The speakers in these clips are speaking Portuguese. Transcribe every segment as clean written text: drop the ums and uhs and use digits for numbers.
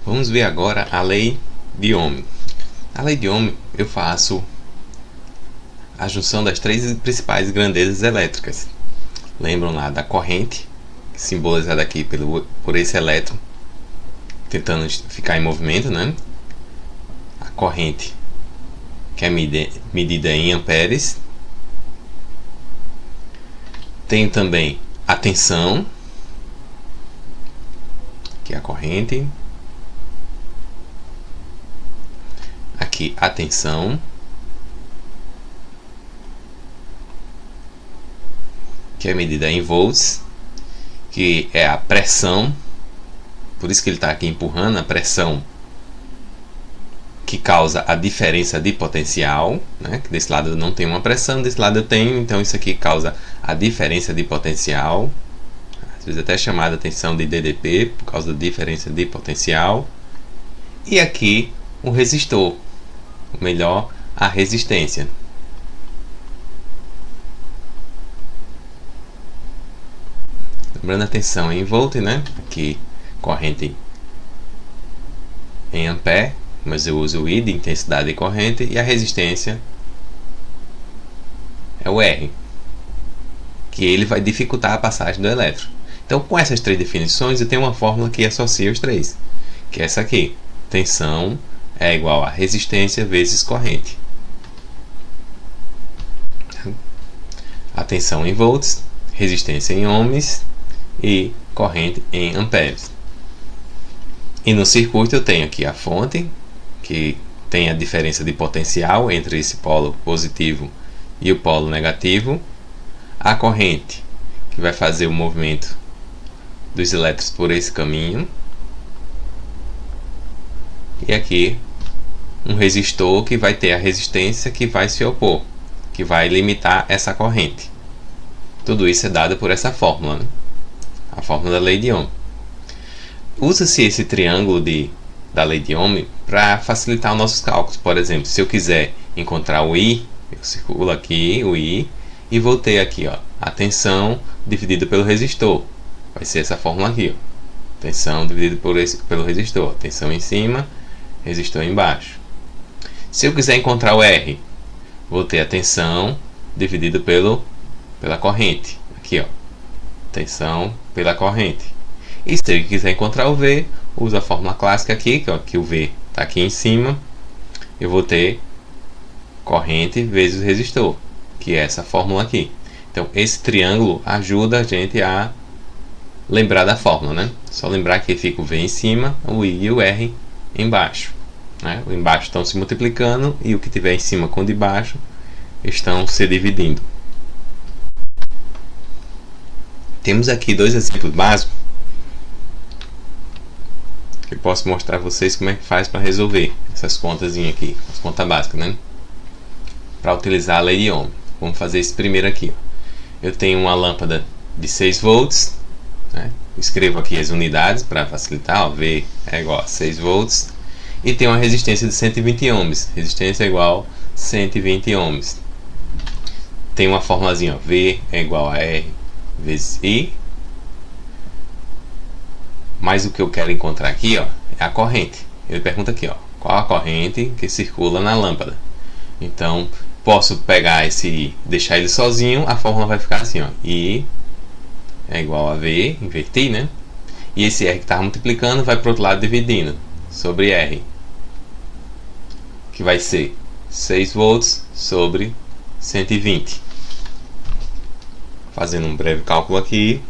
Vamos ver agora a lei de Ohm. A lei de Ohm, eu faço a junção das três principais grandezas elétricas. Lembram lá da corrente, simbolizada aqui por esse elétron tentando ficar em movimento, né? A corrente, que é medida em amperes. Tem também a tensão, que é a corrente. Aqui a tensão, que é medida em volts, que é a pressão, por isso que ele está aqui empurrando a pressão que causa a diferença de potencial, né? Que desse lado não tem uma pressão, desse lado eu tenho, então isso aqui causa a diferença de potencial, às vezes até chamada tensão de DDP, por causa da diferença de potencial. E aqui um resistor, ou melhor, a resistência. Lembrando a tensão em volt, né? Aqui corrente em ampere, mas eu uso o I de intensidade de corrente, e a resistência é o R, que ele vai dificultar a passagem do elétron. Então, com essas três definições, eu tenho uma fórmula que associa os três, que é essa aqui: tensão é igual a resistência vezes corrente. A tensão em volts, resistência em ohms e corrente em amperes. E no circuito eu tenho aqui a fonte, que tem a diferença de potencial entre esse polo positivo e o polo negativo. A corrente, que vai fazer o movimento dos elétrons por esse caminho. E aqui um resistor que vai ter a resistência que vai se opor, que vai limitar essa corrente. Tudo isso é dado por essa fórmula, né? A fórmula da lei de Ohm. Usa-se esse triângulo da lei de Ohm para facilitar os nossos cálculos. Por exemplo, se eu quiser encontrar o I, eu circulo aqui o I e vou ter aqui, ó, a tensão dividida pelo resistor. Vai ser essa fórmula aqui, ó. Tensão dividida pelo resistor. Tensão em cima, resistor embaixo. Se eu quiser encontrar o R, vou ter a tensão dividida pela corrente. Aqui, ó, tensão pela corrente. E se eu quiser encontrar o V, uso a fórmula clássica aqui, que o V está aqui em cima. Eu vou ter corrente vezes resistor, que é essa fórmula aqui. Então, esse triângulo ajuda a gente a lembrar da fórmula, né? Só lembrar que fica o V em cima, o I e o R embaixo, né? O embaixo estão se multiplicando e o que tiver em cima com o de baixo estão se dividindo. Temos aqui dois exemplos básicos que eu posso mostrar a vocês como é que faz para resolver essas contas aqui, as contas básicas, né? Para utilizar a lei de Ohm. Vamos fazer esse primeiro aqui, ó. Eu tenho uma lâmpada de 6 volts, né? Escrevo aqui as unidades para facilitar, ó. V é igual a 6 volts. E tem uma resistência de 120 ohms. Resistência é igual a 120 ohms. Tem uma formulazinha, ó. V é igual a R vezes I. Mas o que eu quero encontrar aqui, ó, é a corrente. Ele pergunta aqui, ó, qual a corrente que circula na lâmpada. Então, posso pegar esse I, deixar ele sozinho, a fórmula vai ficar assim, ó, I é igual a V, inverti, né? E esse R que estava multiplicando vai para o outro lado dividindo, sobre R, que vai ser 6 volts sobre 120. Fazendo um breve cálculo aqui,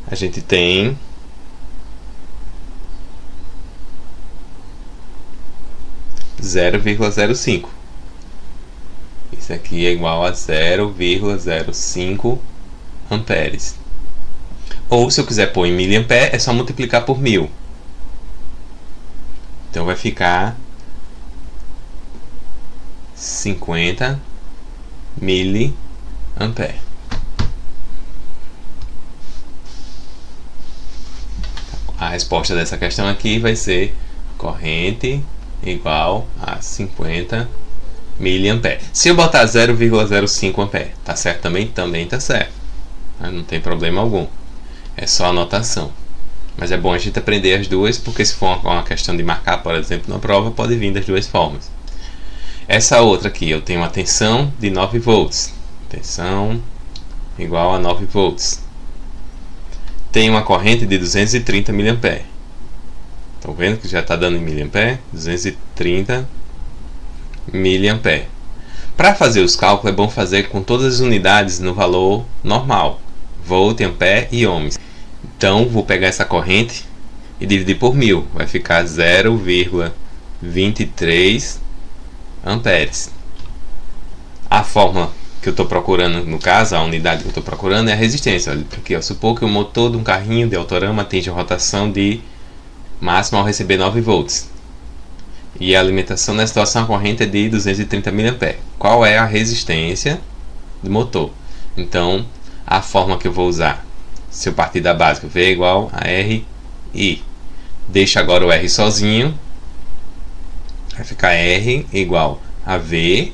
a gente tem 0,05. Isso aqui é igual a 0,05 amperes. Ou se eu quiser pôr em miliampere, é só multiplicar por 1000. Então vai ficar 50 miliampere. A resposta dessa questão aqui vai ser corrente igual a 50 miliampere. Se eu botar 0,05 ampere, tá certo também? Também tá certo. Não tem problema algum. É só anotação. Mas é bom a gente aprender as duas, porque se for uma questão de marcar, por exemplo, na prova, pode vir das duas formas. Essa outra aqui, eu tenho uma tensão de 9 volts. Tensão igual a 9 volts. Tem uma corrente de 230 mA. Estão vendo que já está dando em mA? 230 mA. Para fazer os cálculos é bom fazer com todas as unidades no valor normal. Volt, ampere e ohms. Então vou pegar essa corrente e dividir por 1000. Vai ficar 0,23 amperes. A fórmula que eu estou procurando, no caso, a unidade que eu estou procurando é a resistência. Olha aqui, ó, supor que o motor de um carrinho de autorama atinge a rotação de máxima ao receber 9 volts. E a alimentação nessa situação, a corrente é de 230 mA. Qual é a resistência do motor? Então, a fórmula que eu vou usar, se eu partir da básica, V igual a RI. Deixa agora o R sozinho. Vai ficar R igual a V.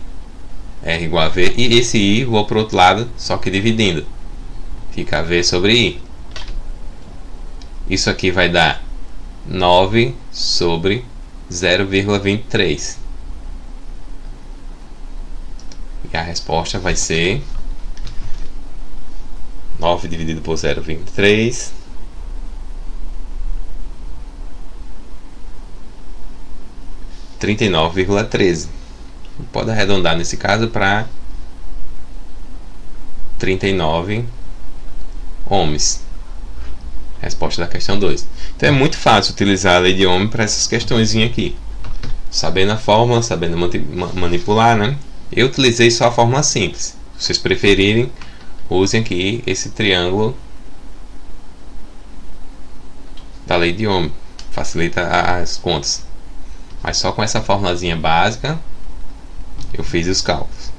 R igual a V. E esse I vou para o outro lado, só que dividindo. Fica V sobre I. Isso aqui vai dar 9 sobre 0,23. E a resposta vai ser 9 dividido por 0,23. 39,13. Pode arredondar nesse caso para 39 ohms. Resposta da questão 2. Então é muito fácil utilizar a lei de Ohm para essas questões aqui. Sabendo a fórmula, sabendo manipular, né? Eu utilizei só a fórmula simples. Se vocês preferirem, usem aqui esse triângulo da lei de Ohm. Facilita as contas. Mas só com essa formulazinha básica eu fiz os cálculos.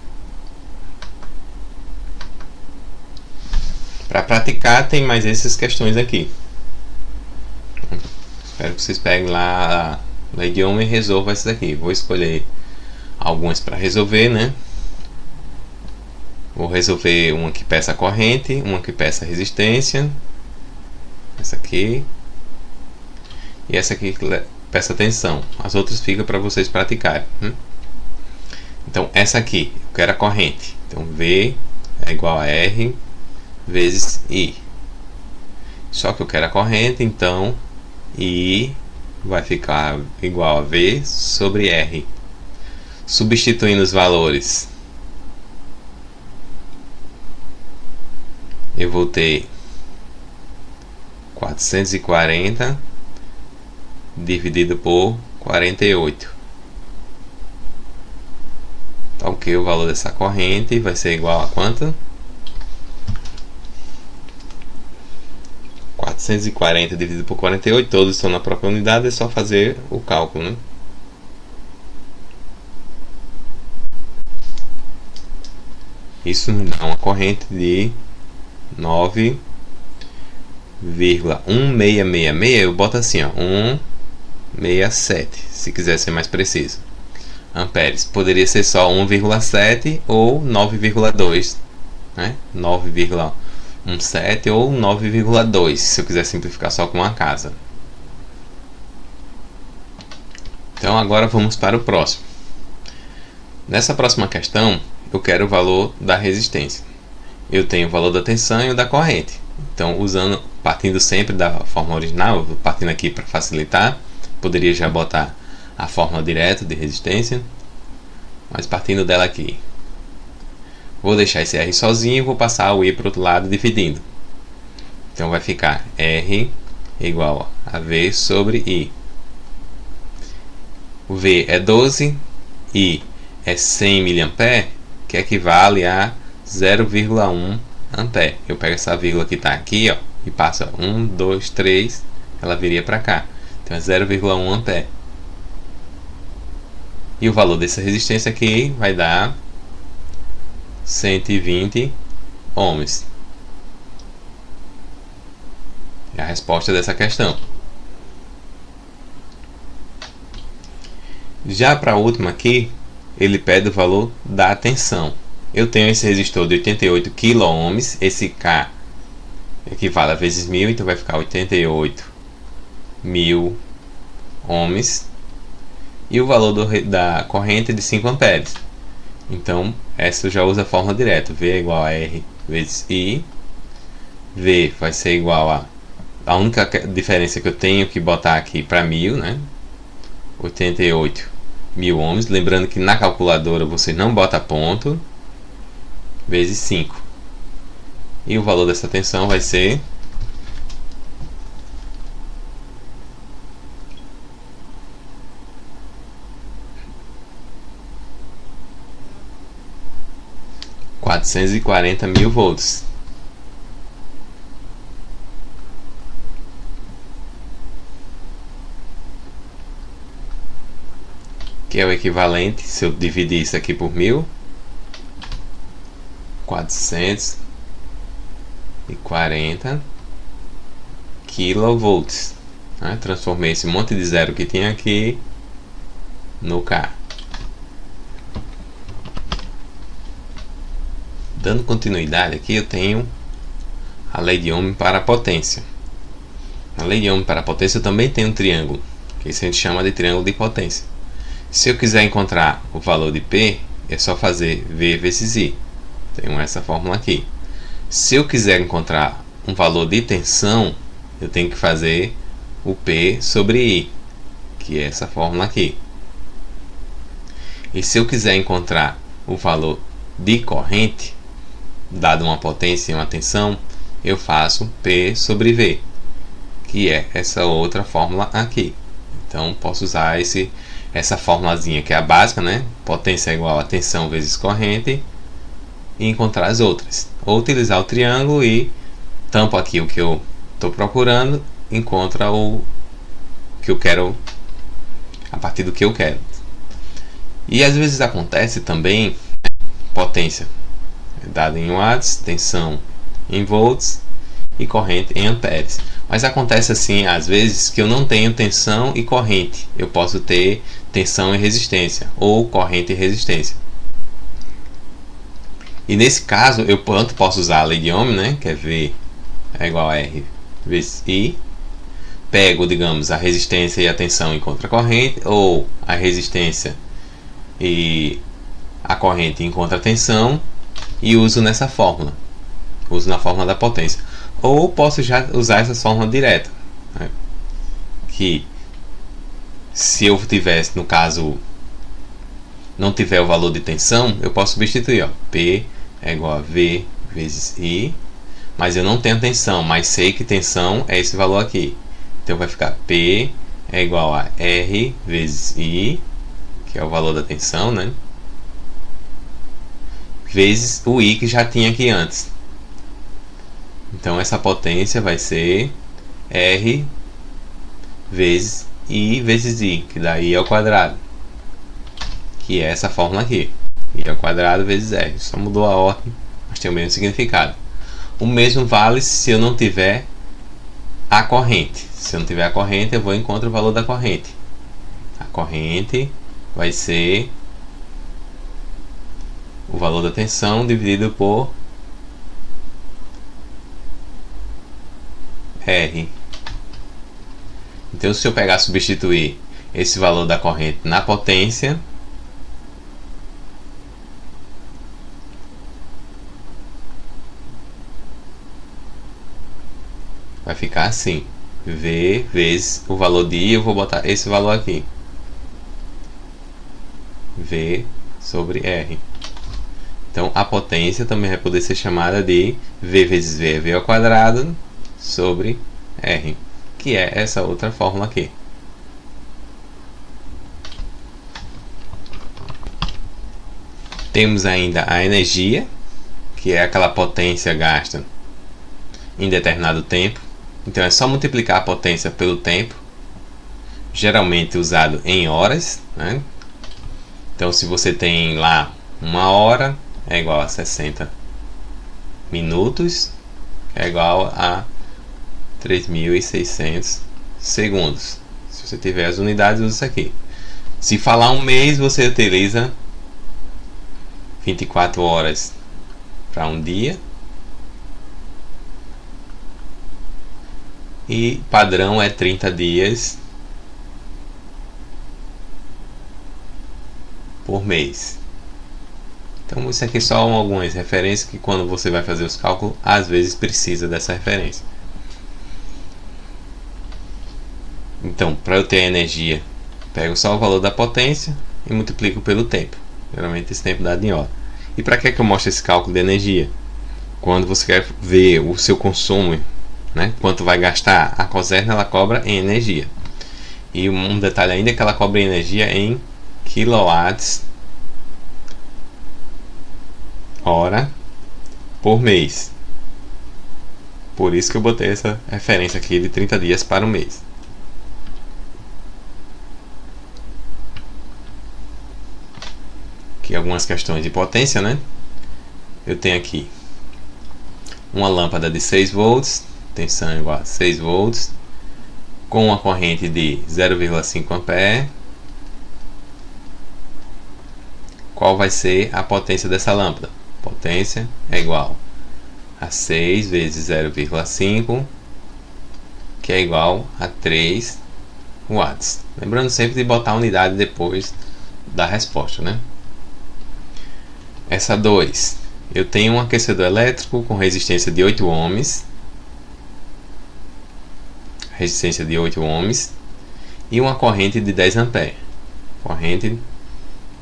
Para praticar tem mais essas questões aqui. Espero que vocês peguem lá a lei de Ohm e resolvam essas aqui. Vou escolher algumas para resolver, né? Vou resolver uma que peça a corrente, uma que peça a resistência, essa aqui e essa aqui que peça a tensão. As outras ficam para vocês praticarem. Então essa aqui, eu quero a corrente. Então V é igual a R vezes I. Só que eu quero a corrente, então I vai ficar igual a V sobre R. Substituindo os valores, eu vou ter 440 dividido por 48. Então, que o valor dessa corrente vai ser igual a quanto? 440 dividido por 48, todos estão na própria unidade, é só fazer o cálculo, né? Isso me dá uma corrente de 9,1666. Eu boto assim, ó, 167, se quiser ser mais preciso. Amperes. Poderia ser só 1,7 ou 9,2, né? 9,17 ou 9,2, se eu quiser simplificar só com uma casa. Então agora vamos para o próximo. Nessa próxima questão, eu quero o valor da resistência. Eu tenho o valor da tensão e o da corrente. Então, partindo sempre da fórmula original, partindo aqui para facilitar, poderia já botar a fórmula direta de resistência, mas partindo dela aqui, vou deixar esse R sozinho e vou passar o I para o outro lado dividindo. Então vai ficar R igual a V sobre I. O V é 12, I é 100 mA, que equivale a 0,1 ampere. Eu pego essa vírgula que está aqui, ó, e passo 1, 2, 3, ela viria para cá. Então é 0,1 ampere. E o valor dessa resistência aqui vai dar 120 ohms. É a resposta dessa questão. Já para a última aqui, ele pede o valor da tensão. Eu tenho esse resistor de 88 kΩ, esse K equivale a vezes 1000, então vai ficar 88 1000 ohms e o valor da corrente é de 5 amperes. Então, essa já usa a fórmula direta. V é igual a R vezes I. V vai ser igual a única diferença que eu tenho que botar aqui para 1000, né? 88.000 ohms. Lembrando que na calculadora você não bota ponto. Vezes 5. E o valor dessa tensão vai ser 440.000 volts. Que é o equivalente, se eu dividir isso aqui por 1000, 440 kilovolts. Né? Transformei esse monte de zero que tinha aqui no K. Dando continuidade aqui, eu tenho a lei de Ohm para a potência. Na lei de Ohm para a potência eu também tenho um triângulo, que isso a gente chama de triângulo de potência. Se eu quiser encontrar o valor de P, é só fazer V vezes I. Tenho essa fórmula aqui. Se eu quiser encontrar um valor de tensão, eu tenho que fazer o P sobre I, que é essa fórmula aqui. E se eu quiser encontrar o valor de corrente, dado uma potência e uma tensão, eu faço P sobre V, que é essa outra fórmula aqui. Então posso usar essa formulazinha que é a básica, né? Potência é igual a tensão vezes corrente, e encontrar as outras. Ou utilizar o triângulo e tampo aqui o que eu estou procurando, encontra o que eu quero a partir do que eu quero. E às vezes acontece também potência dada em watts, tensão em volts e corrente em amperes. Mas acontece assim, às vezes, que eu não tenho tensão e corrente. Eu posso ter tensão e resistência, ou corrente e resistência. E nesse caso, eu tanto posso usar a lei de Ohm, né, que é V é igual a R vezes I. Pego, digamos, a resistência e a tensão encontro a corrente, ou a resistência e a corrente encontra a tensão, e uso nessa fórmula. Uso na fórmula da potência. Ou posso já usar essa fórmula direta, né? Que se eu tivesse, no caso, não tiver o valor de tensão, eu posso substituir, ó, P é igual a V vezes I, mas eu não tenho tensão, mas sei que tensão é esse valor aqui. Então vai ficar P é igual a R vezes I, que é o valor da tensão, né? Vezes o I que já tinha aqui antes. Então essa potência vai ser R vezes I vezes I, que dá I ao quadrado, que é essa fórmula aqui, I ao quadrado vezes R. Só mudou a ordem, mas tem o mesmo significado. O mesmo vale se eu não tiver a corrente. Se eu não tiver a corrente, eu vou encontrar o valor da corrente. A corrente vai ser o valor da tensão dividido por R. Então, se eu pegar e substituir esse valor da corrente na potência, vai ficar assim: V vezes o valor de I, eu vou botar esse valor aqui, V sobre R. Então a potência também vai poder ser chamada de V vezes V é V ao quadrado sobre R, que é essa outra fórmula aqui. Temos ainda a energia, que é aquela potência gasta em determinado tempo. Então é só multiplicar a potência pelo tempo, geralmente usado em horas, né? Então se você tem lá 1 hora, é igual a 60 minutos, é igual a 3.600 segundos. Se você tiver as unidades, usa isso aqui. Se falar um mês, você utiliza 24 horas para um dia, e padrão é 30 dias por mês. Então isso aqui são algumas referências que quando você vai fazer os cálculos, às vezes precisa dessa referência. Então, para eu ter a energia, pego só o valor da potência e multiplico pelo tempo. Geralmente esse tempo dá em hora. E para que eu mostro esse cálculo de energia? Quando você quer ver o seu consumo, né, quanto vai gastar, a Coserna ela cobra em energia. E um detalhe ainda é que ela cobra energia em quilowatts hora por mês. Por isso que eu botei essa referência aqui de 30 dias para o mês. Aqui algumas questões de potência, né? Eu tenho aqui uma lâmpada de 6 volts, tensão igual a 6 volts, com uma corrente de 0,5 ampere. Qual vai ser a potência dessa lâmpada? Potência é igual a 6 vezes 0,5, que é igual a 3 watts. Lembrando sempre de botar a unidade depois da resposta, né? Essa 2, eu tenho um aquecedor elétrico com resistência de 8 ohms, resistência de 8 ohms, e uma corrente de 10 ampere, corrente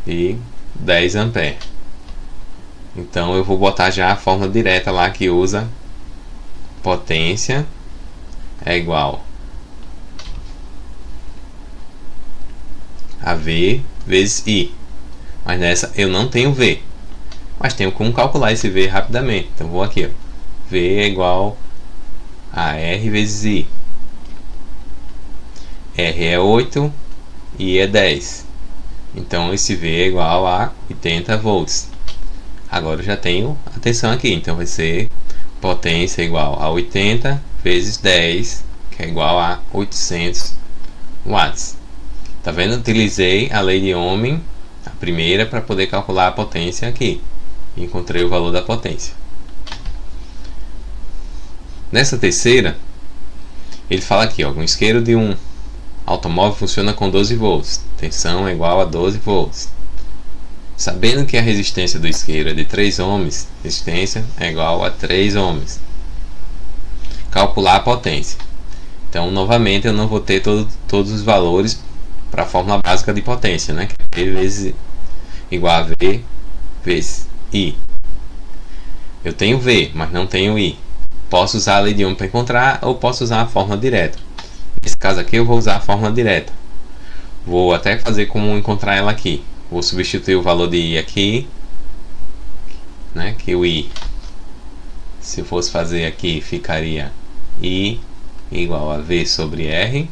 de 10 ampere. Então eu vou botar já a fórmula direta lá que usa potência é igual a V vezes I. Mas nessa eu não tenho V, mas tenho como calcular esse V rapidamente. Então vou aqui, ó. V é igual a R vezes I. R é 8, I é 10. Então esse V é igual a 80 volts. Agora eu já tenho a tensão aqui, então vai ser potência igual a 80 vezes 10, que é igual a 800 watts. Tá vendo? Utilizei a lei de Ohm, a primeira, para poder calcular a potência aqui. Encontrei o valor da potência. Nessa terceira, ele fala aqui, ó, um isqueiro de um automóvel funciona com 12 volts. Tensão é igual a 12 volts. Sabendo que a resistência do isqueiro é de 3 ohms, resistência é igual a 3 ohms. Calcular a potência. Então, novamente, eu não vou ter todos os valores para a fórmula básica de potência, né? Que é V vezes igual a V vezes I. Eu tenho V, mas não tenho I. Posso usar a lei de Ohm para encontrar ou posso usar a fórmula direta. Nesse caso aqui, eu vou usar a fórmula direta. Vou até fazer como encontrar ela aqui. Vou substituir o valor de I aqui, né? Que o I, se eu fosse fazer aqui, ficaria I igual a V sobre R.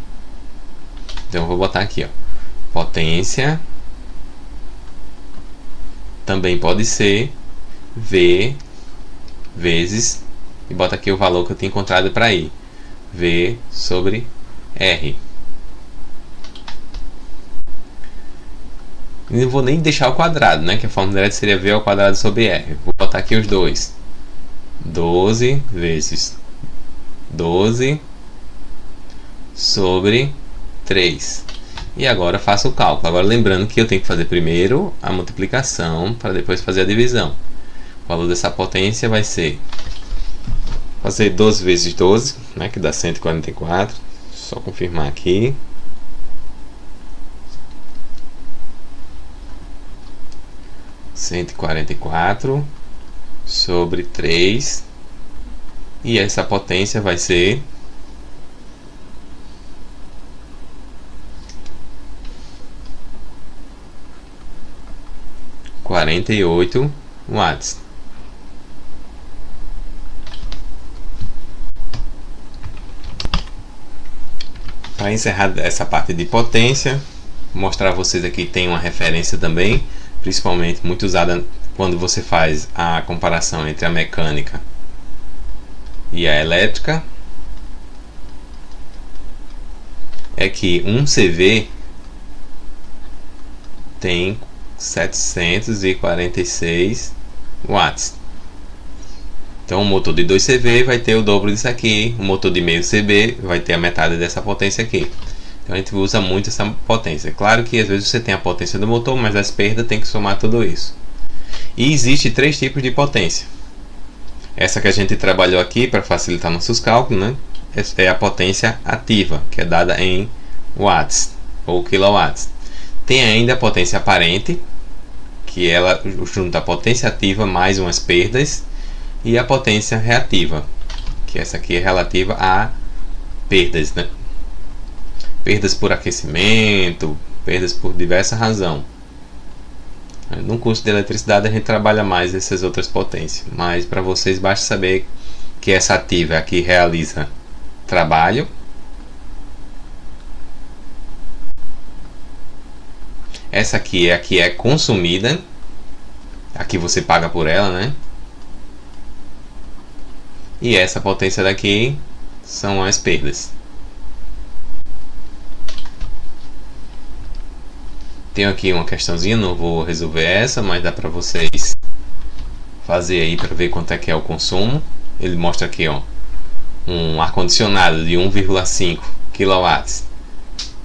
Então eu vou botar aqui, ó, potência também pode ser V vezes, e bota aqui o valor que eu tinha encontrado para I, V sobre R. Não vou nem deixar o quadrado, né? Que a fórmula direta seria V ao quadrado sobre R. Vou botar aqui os dois. 12 vezes 12 sobre 3. E agora faço o cálculo. Agora lembrando que eu tenho que fazer primeiro a multiplicação para depois fazer a divisão. O valor dessa potência vai ser... fazer 12 vezes 12, né? Que dá 144. Só confirmar aqui. 144 sobre 3, e essa potência vai ser 48 watts. Para encerrar essa parte de potência, vou mostrar a vocês aqui, tem uma referência também, principalmente muito usada quando você faz a comparação entre a mecânica e a elétrica, é que um CV tem 746 watts. Então, um motor de 2 CV vai ter o dobro disso aqui, um motor de meio CB vai ter a metade dessa potência aqui. Então, a gente usa muito essa potência. Claro que às vezes você tem a potência do motor, mas as perdas tem que somar tudo isso. E existe 3 tipos de potência. Essa que a gente trabalhou aqui para facilitar nossos cálculos, né? É a potência ativa, que é dada em watts ou quilowatts. Tem ainda a potência aparente, que ela junta a potência ativa mais umas perdas, e a potência reativa, que essa aqui é relativa a perdas, né? Perdas por aquecimento, perdas por diversa razão. No curso de eletricidade a gente trabalha mais essas outras potências, mas para vocês basta saber que essa ativa é a que realiza trabalho, essa aqui é a que é consumida, a que você paga por ela, né? E essa potência daqui são as perdas. Tenho aqui uma questãozinha, não vou resolver essa, mas dá para vocês fazer aí para ver quanto é que é o consumo. Ele mostra aqui, ó, um ar-condicionado de 1,5 kW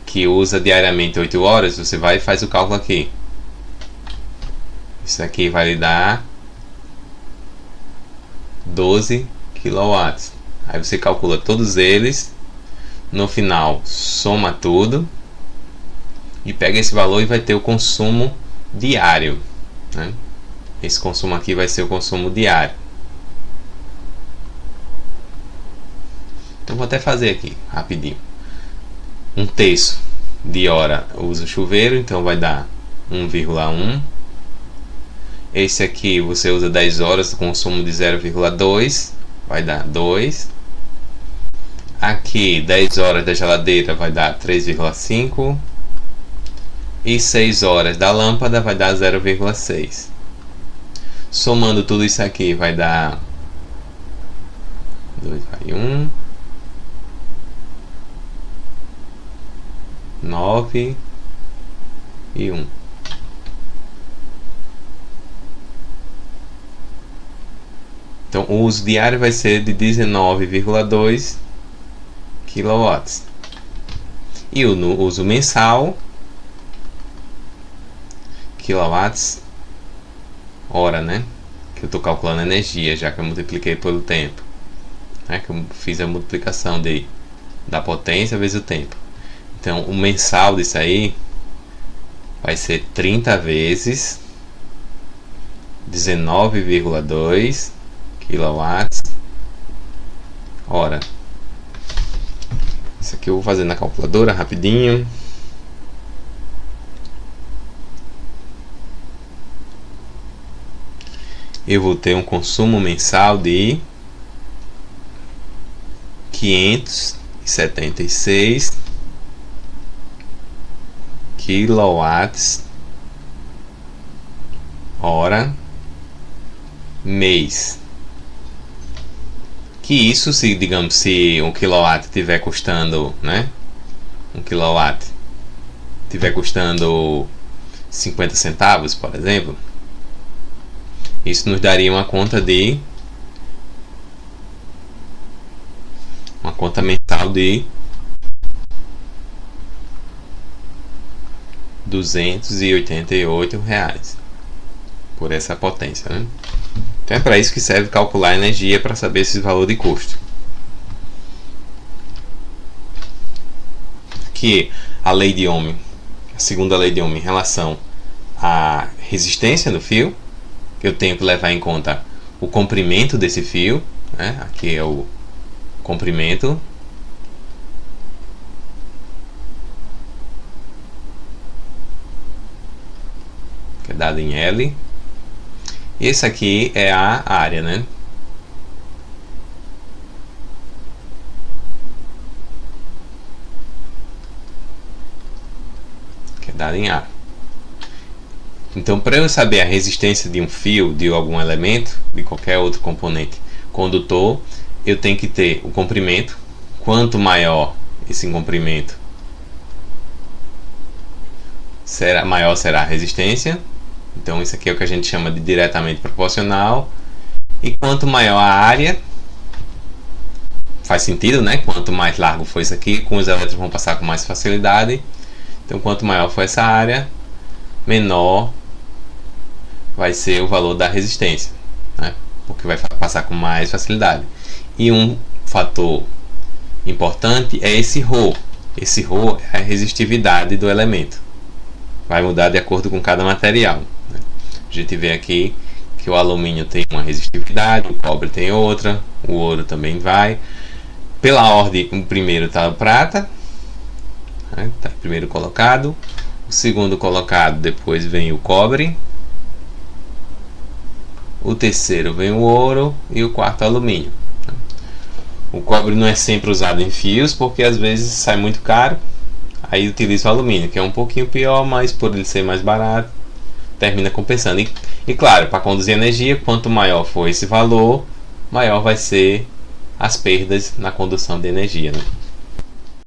que usa diariamente 8 horas. Você vai e faz o cálculo aqui. Isso aqui vai lhe dar 12 kW. Aí você calcula todos eles, no final soma tudo e pega esse valor e vai ter o consumo diário, né? Esse consumo aqui vai ser o consumo diário. Então vou até fazer aqui rapidinho. 1/3 de hora usa o chuveiro, então vai dar 1,1. Esse aqui você usa 10 horas, consumo de 0,2, vai dar 2. Aqui 10 horas da geladeira vai dar 3,5. E 6 horas da lâmpada vai dar 0,6. Somando tudo isso aqui vai dar 2 vai 1, 9 e 1. Então o uso diário vai ser de 19,2 kW. E o uso mensal, quilowatts hora, né? Que eu estou calculando a energia, já que eu multipliquei pelo tempo, né? Que eu fiz a multiplicação da potência vezes o tempo. Então o mensal disso aí vai ser 30 vezes 19,2 kW hora. Isso aqui eu vou fazer na calculadora rapidinho. Eu vou ter um consumo mensal de 576 quilowatts hora mês. Que isso, se digamos, se um quilowatt tiver custando, né? Um quilowatt tiver custando 50 centavos, por exemplo, isso nos daria uma conta mensal de R$288 por essa potência, né? Então é para isso que serve calcular a energia, para saber esse valor de custo. Que a lei de Ohm, a segunda lei de Ohm, em relação à resistência do fio, que eu tenho que levar em conta o comprimento desse fio, né? Aqui é o comprimento, que é dado em L. Esse aqui é a área, né? Que é dado em A. Então, para eu saber a resistência de um fio, de algum elemento, de qualquer outro componente condutor, eu tenho que ter o comprimento. Quanto maior esse comprimento, maior será a resistência. Então isso aqui é o que a gente chama de diretamente proporcional. E quanto maior a área, faz sentido, né? Quanto mais largo for isso aqui, com os elétrons vão passar com mais facilidade. Então, quanto maior for essa área, menor vai ser o valor da resistência, né? Porque vai passar com mais facilidade. E um fator importante é esse ρ. Esse ρ é a resistividade do elemento. Vai mudar de acordo com cada material, né? A gente vê aqui que o alumínio tem uma resistividade, o cobre tem outra, o ouro também vai. Pela ordem, o primeiro está a prata, né? Tá primeiro colocado. O segundo colocado, depois vem o cobre. O terceiro vem o ouro e o quarto o alumínio. O cobre não é sempre usado em fios, porque às vezes sai muito caro. Aí utiliza o alumínio, que é um pouquinho pior, mas por ele ser mais barato, termina compensando. E claro, para conduzir energia, quanto maior for esse valor, maior vai ser as perdas na condução de energia, né?